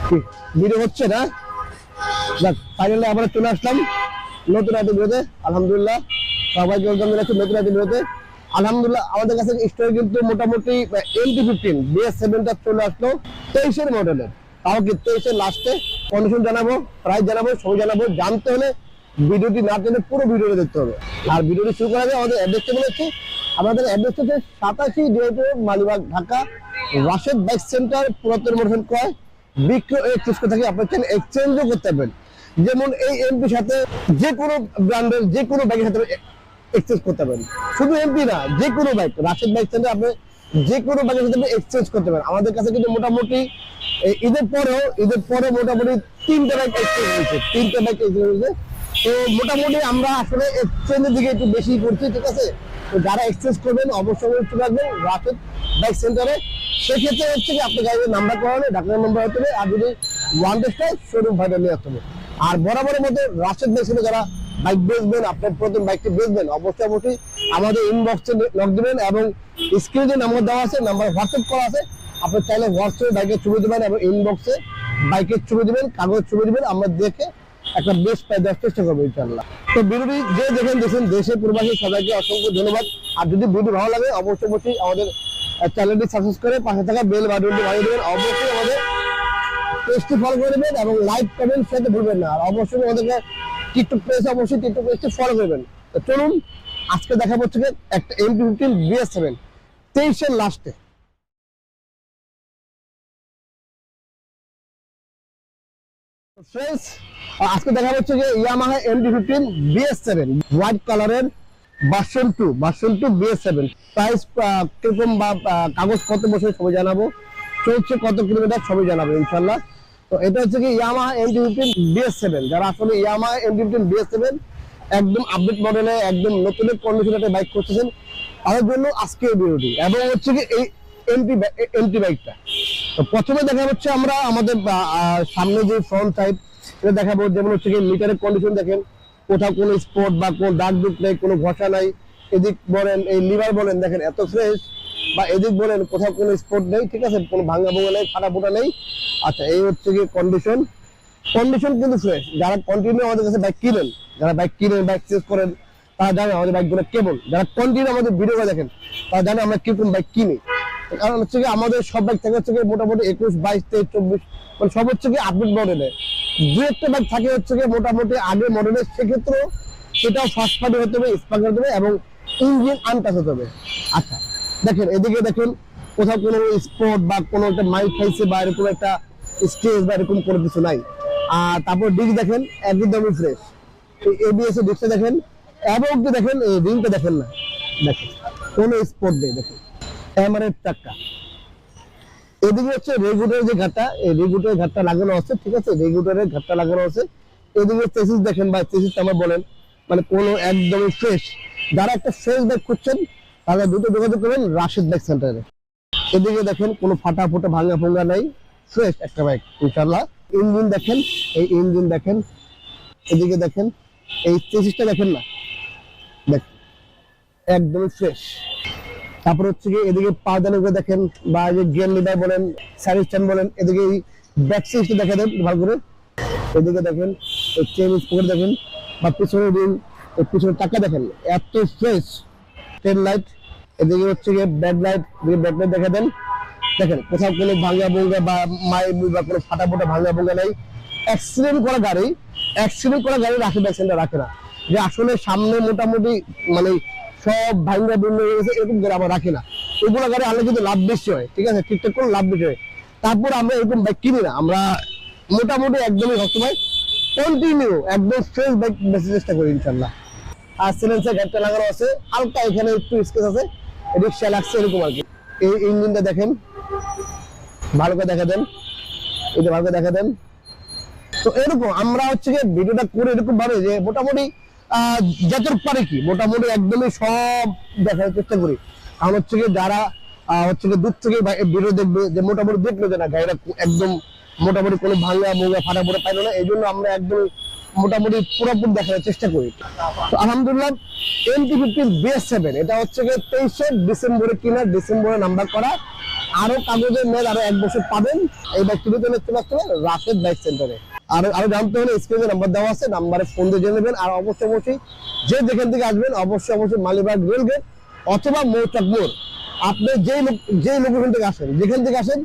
Video হচ্ছে না, যাক ফাইনালি আমরা চলে আসলাম নতুন একটা ভিডিওতে। আলহামদুলিল্লাহ সবাইকে ওয়েলকাম জানাচ্ছি নতুন একটা ভিডিওতে। আলহামদুলিল্লাহ আমাদের কাছে স্টোরে কিন্তু মোটামুটি MT-15 BS7টা চলে আসলো 23-এর মডেলের, তাও কি 23-এর লাস্টে। কন্ডিশন জানাবো, প্রাইস জানাবো, সবই জানাবো। জানতে হলে ভিডিওটি না টেনে পুরো ভিডিওটি দেখতে হবে। আর ভিডিওটি শুরু করা যায় আমাদের অ্যাড্রেসটা বলেছি। আমাদের অ্যাড্রেস হচ্ছে 87 মালিবাগ, ঢাকা। রাশেদ বাইক সেন্টার, পুরাতন মোটরসাইকেল ক্রয় বিক্রয় এক্সচেঞ্জ করে থাকি। আপনার চাইলে এক্সচেঞ্জও করতে পারবেন। যেমন এই এমপির সাথে যে কোনো ব্র্যান্ডের যে কোনো বাইকের সাথে এক্সচেঞ্জ করতে পারবেন। শুধু এমপি না, যে কোনো বাইক রাশেদ বাইক সেন্টার আপনি যে কোনো বাইকের সাথে এক্সচেঞ্জ করতে পারেন। আমাদের কাছে কিন্তু মোটামুটি ঈদের পরে মোটামুটি 3টে বাইক এক্সচেঞ্জ হয়েছে, 3টে বাইক এক্সচেঞ্জ হয়েছে। তো মোটামুটি আমরা আসলে এক্সচেঞ্জের দিকে একটু বেশি করছি, ঠিক আছে। তো যারা এক্সচেঞ্জ করবেন অবশ্যই চলে আসবেন রাশেদ বাইক সেন্টারে। সেক্ষেত্রে হচ্ছে কি আপনি গাড়ির নাম্বার করালে ডাক্তারের নাম্বার হতে হবে, আর যদি ওয়ান টেস্ট হয় শোরুম ভাইটা নিয়ে আসতে হবে। আর বরাবরের মধ্যে রাশেদ বাইক সেন্টারে যারা বাইক বেচবেন, আপনার প্রথম বাইকটি বেচবেন, অবশ্যই আমাদের ইনবক্সে নক দিবেন এবং স্ক্রিনে নাম্বার দেওয়া আছে, নাম্বার হোয়াটসঅ্যাপ করা আছে। আপনি চাইলে হোয়াটসঅ্যাপে বাইকের ছবি দেবেন এবং ইনবক্সে বাইকের ছবি দিবেন, কাগজ ছবি দিবেন। আমরা দেখে একটা বেস্ট প্রাইস দেওয়ার চেষ্টা করবো ইনশাআল্লাহ। তো ভিডিওটি যে দেখেন দেশে প্রবাসী সবাইকে অসংখ্য ধন্যবাদ। আর যদি ভিডিও ভালো লাগে অবশ্যই আমাদের চ্যানেলটি সাবস্ক্রাইব করে পাশে থাকা বেল বাটনটি বাজিয়ে দেবেন। অবশ্যই আমাদের পেজটি ফলো করে দেবেন এবং লাইক কমেন্ট শেয়ার ভুলবেন না। আর অবশ্যই আমাদেরকে টিকটক পেজটি ফলো করবেন। তো চলুন আজকে দেখা হচ্ছে একটা MT-15 BS7 23-এর লাস্টে। ফ্রেন্ডস আজকে দেখা হচ্ছে যে ইয়ামাহা MT-15 BS7 হোয়াইট কালারের ভার্সন 2 BS7। প্রাইস কিরকম বা কাগজ কত বছর সবই জানাবো, চলছে কত কিলোমিটার সবই জানাবো ইনশাআল্লাহ। তো এটা হচ্ছে কি ইয়ামাহা MT-15 BS7। যারা আসলে ইয়ামাহা MT-15 BS7 একদম আপডেট মডেলে একদম নতুন কন্ডিশনে একটা বাইক করতেছেন, তাদের জন্য আজকে এই ভিডিওটি। এবং হচ্ছে কি এই এমটি বাইকটা তো প্রথমে দেখা হচ্ছে আমরা আমাদের সামনে যে ফ্রন্ট সাইড এটা দেখাবো। যেমন হচ্ছে কি মিটারের কন্ডিশন দেখেন, কোথাও কোনো স্পট বা কোনো দাগ দুগ নেই, কোনো ঘষা নাই। এদিক বলেন, এই লিভার বলেন দেখেন এত ফ্রেশ, বা এদিক বলেন কোথাও কোনো স্পট নেই, ঠিক আছে, কোনো ভাঙা ভোঙা নেই, ফাটা ফোটা নেই। আচ্ছা এই হচ্ছে কি কন্ডিশন কিন্তু ফ্রেশ। যারা কন্টিনিউ আমাদের কাছে বাইক কিনেন, বাইক চেস করেন, তারা জানে আমাদের বাইকগুলো কেবল। যারা কন্টিনিউ আমাদের ভিডিও দেখেন তারা জানে আমরা কিরকম বাইক কিনি। কারণ হচ্ছে কি আমাদের সব বাইক থাকে হচ্ছে কি মোটামুটি 21, 22, 23, 24 মানে সব হচ্ছে কি আপডেট মডেলে। দু একটা বাইক থাকে হচ্ছে কি মোটামুটি আগে মডেলের, সেক্ষেত্রে সেটাও ফার্স্ট পার্টি হতে হবে, স্পার্ক হতে হবে এবং ইঞ্জিন আনটাচ হতে হবে। আচ্ছা দেখেন এদিকে দেখেন কোথাও কোনো স্পট বা কোনো একটা মাইক খাইছে বা এরকম একটা স্টেজ বা এরকম কোনো কিছু নাই। আর তারপর ডিস্ক দেখেন একদমই ফ্রেশ। ABS এর ডিস্কটা দেখেন এবং কি দেখেন এই রিংটা দেখেন না, দেখেন কোনো স্পট নেই। দেখেন এমআরএফ চাকা। এদিকে হচ্ছে রেগুলেটরের যে ঘাটটা, এই রেগুলেটরের ঘাটটা লাগানো আছে, ঠিক আছে, রেগুলেটরের ঘাটটা লাগানো আছে। এদিকে চেসিস দেখেন বা চেসিস আমরা বলেন মানে কোনো একদমই ফ্রেশ। যারা একটা ফ্রেশ বাইক খুঁজছেন তারা দ্রুত যোগাযোগ করবেন রাশেদ বাইক সেন্টারে। এদিকে দেখেন কোনো ফাটা ফোটা ভাঙা ফোঙ্গা নাই, ফ্রেশ একটা বাইক ইনশাআল্লাহ। ইঞ্জিন দেখেন, এই ইঞ্জিন দেখেন, এদিকে দেখেন এই চেসিসটা দেখেন না, দেখেন একদমই ফ্রেশ। তারপর হচ্ছে কি এদিকে পাওদানিগুলো দেখেন বা যে গিয়ার লিভার বলেন, সাইড স্ট্যান্ড বলেন, এদিকে এই ব্যাক সিস্টেম দেখা দেন ভালো করে। এদিকে দেখেন এই চেন স্পোকেট দেখেন বা পিছনের রিং, এই পিছনের টাকা দেখেন এত ফ্রেশ। টেল লাইট, এদিকে হচ্ছে গিয়ে ব্যাকলাইট দেখা দেন, দেখেন কোথাও কোনো ভাঙা ভোঙ্গা বা বা কোনো ফাটা ফোটা ভাঙা ভোঙ্গা নাই। অ্যাক্সিডেন্ট করা গাড়ি রাশেদ বাইক সেন্টার রাখে না। যে আসলে সামনে মোটামুটি মানে সব ভাঙা ভেঙে গেছে এরকম গাড়ি আমরা রাখি না। এগুলো গাড়ি আনলে কিন্তু লাভ বেশি হয়, ঠিক আছে, ঠিকঠাক করে লাভ বেশি হয়। তারপর আমরা এরকম বাইক কিনি না, আমরা মোটামুটি একদমই সবসময় কন্টিনিউ একদম ফ্রেশ বাইক বেঁচে চেষ্টা করি ইনশাল্লাহ। আর সিলেন্সার ঘাটটা লাগানো আছে, হালকা এখানে একটু স্কেচ আছে, রিক্সা লাগছে এরকম আর কি। এই ইঞ্জিনটা দেখেন ভালো করে দেখা দেন, এটা ভালো করে দেখা দেন। তো এরকম আমরা হচ্ছে যে ভিডিওটা করে এরকম ভাবে যে মোটামুটি যতটুকু পারে কি মোটামুটি একদমই সব দেখার চেষ্টা করি। কারণ হচ্ছে কি যারা হচ্ছে কি দূর থেকে ভিডিও দেখবে যে মোটামুটি দেখলো যে না গাড়িটা একদম মোটামুটি কোনো ভাঙা মোঙা ফাটা ফোটা পাইলো না, এই জন্য আমরা একদম মোটামুটি পুরোপুরি দেখার চেষ্টা করি। তো আলহামদুলিল্লাহ MT-15 BS7 এটা হচ্ছে কি 23 ডিসেম্বরে কিনা, ডিসেম্বরে নাম্বার করা আরো কাগজের মেয়াদ আরো 1 বছর পাবেন। এই বাইক তুলে চলে আসতে হবে রাশেদ বাইক সেন্টারে। আর আরো জানতে হলে স্ক্রিনে নাম্বার দেওয়া আছে, নাম্বারে ফোন দিয়ে জেনে নেবেন। আর অবশ্যই যে যেখান থেকে আসবেন অবশ্যই মালিবাগ রেলগেট অথবা মৌচাক মোড়, আপনি যে লোকেশন থেকে আসেন, যেখান থেকে আসেন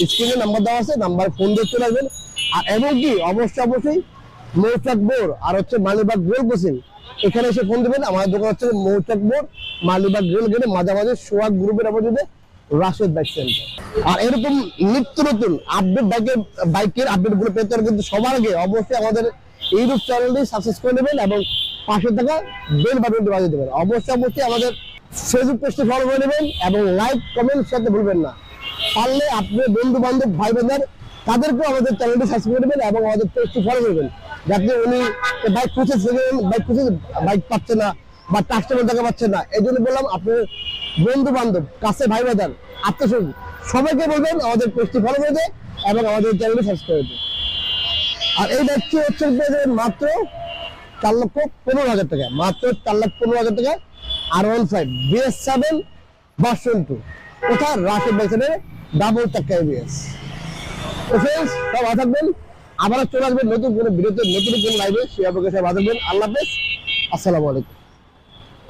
স্ক্রিনে নাম্বার দেওয়া আছে, নাম্বারে ফোন দিয়ে চলে আসবেন। আর এবং কি অবশ্যই মৌচাক মোড় আর হচ্ছে মালিবাগ রেল ক্রসিং, এখানে এসে ফোন দেবেন। আমাদের দোকান হচ্ছে মৌচাক মোড় মালিবাগ রেল গেটে মাঝামাঝি সোহাগ গ্রুপের অপোজিটে রাশেদ বাইক সেন্টার। আর এরকম নিত্য নতুন আপডেট বাইকের আপডেট গুলো পেতে হলে কিন্তু সবার আগে অবশ্যই আমাদের ইউটিউব চ্যানেলটি সাবস্ক্রাইব করে নেবেন এবং পাশে থাকা বেল বাটনটি বাজিয়ে দেবেন। অবশ্যই আমাদের ফেসবুক পেজটি ফলো করে নেবেন এবং লাইক কমেন্ট করতে ভুলবেন না। পারলে আপনার বন্ধু বান্ধব ভাই বোনদের তাদেরকেও আমাদের চ্যানেলটি সাবস্ক্রাইব করে নেবেন এবং আমাদের পেজটি ফলো করবেন, যাতে উনি বাইক বাইক পাচ্ছে না বা কাস্টমার দেখা পাচ্ছে না। এই জন্য বললাম আপনার বন্ধু বান্ধব কাছে ভাই বাদার আত্মীয় সবাইকে বলবেন আমাদের পেজটি ফলো করে দেয় এবং আমাদের চ্যানেলটি সাবস্ক্রাইব করে দেয়। আর এই বাইকটি হচ্ছে মাত্র 4,15,000 টাকা, মাত্র 4,15,000 টাকা R15 BS7 ভার্সন 2, কোথায় রাশেদ বাইক সেন্টারে ডাবল চাকা ABS। তো ফ্রেন্ডস সব ভালো থাকবেন, আবার চলে আসবেন নতুন কোনো ভিডিওতে নতুন কোনো লাইভে। সে আপনাকে সবাই ভালো থাকবেন। আল্লাহ হাফেজ, আসসালামু আলাইকুম।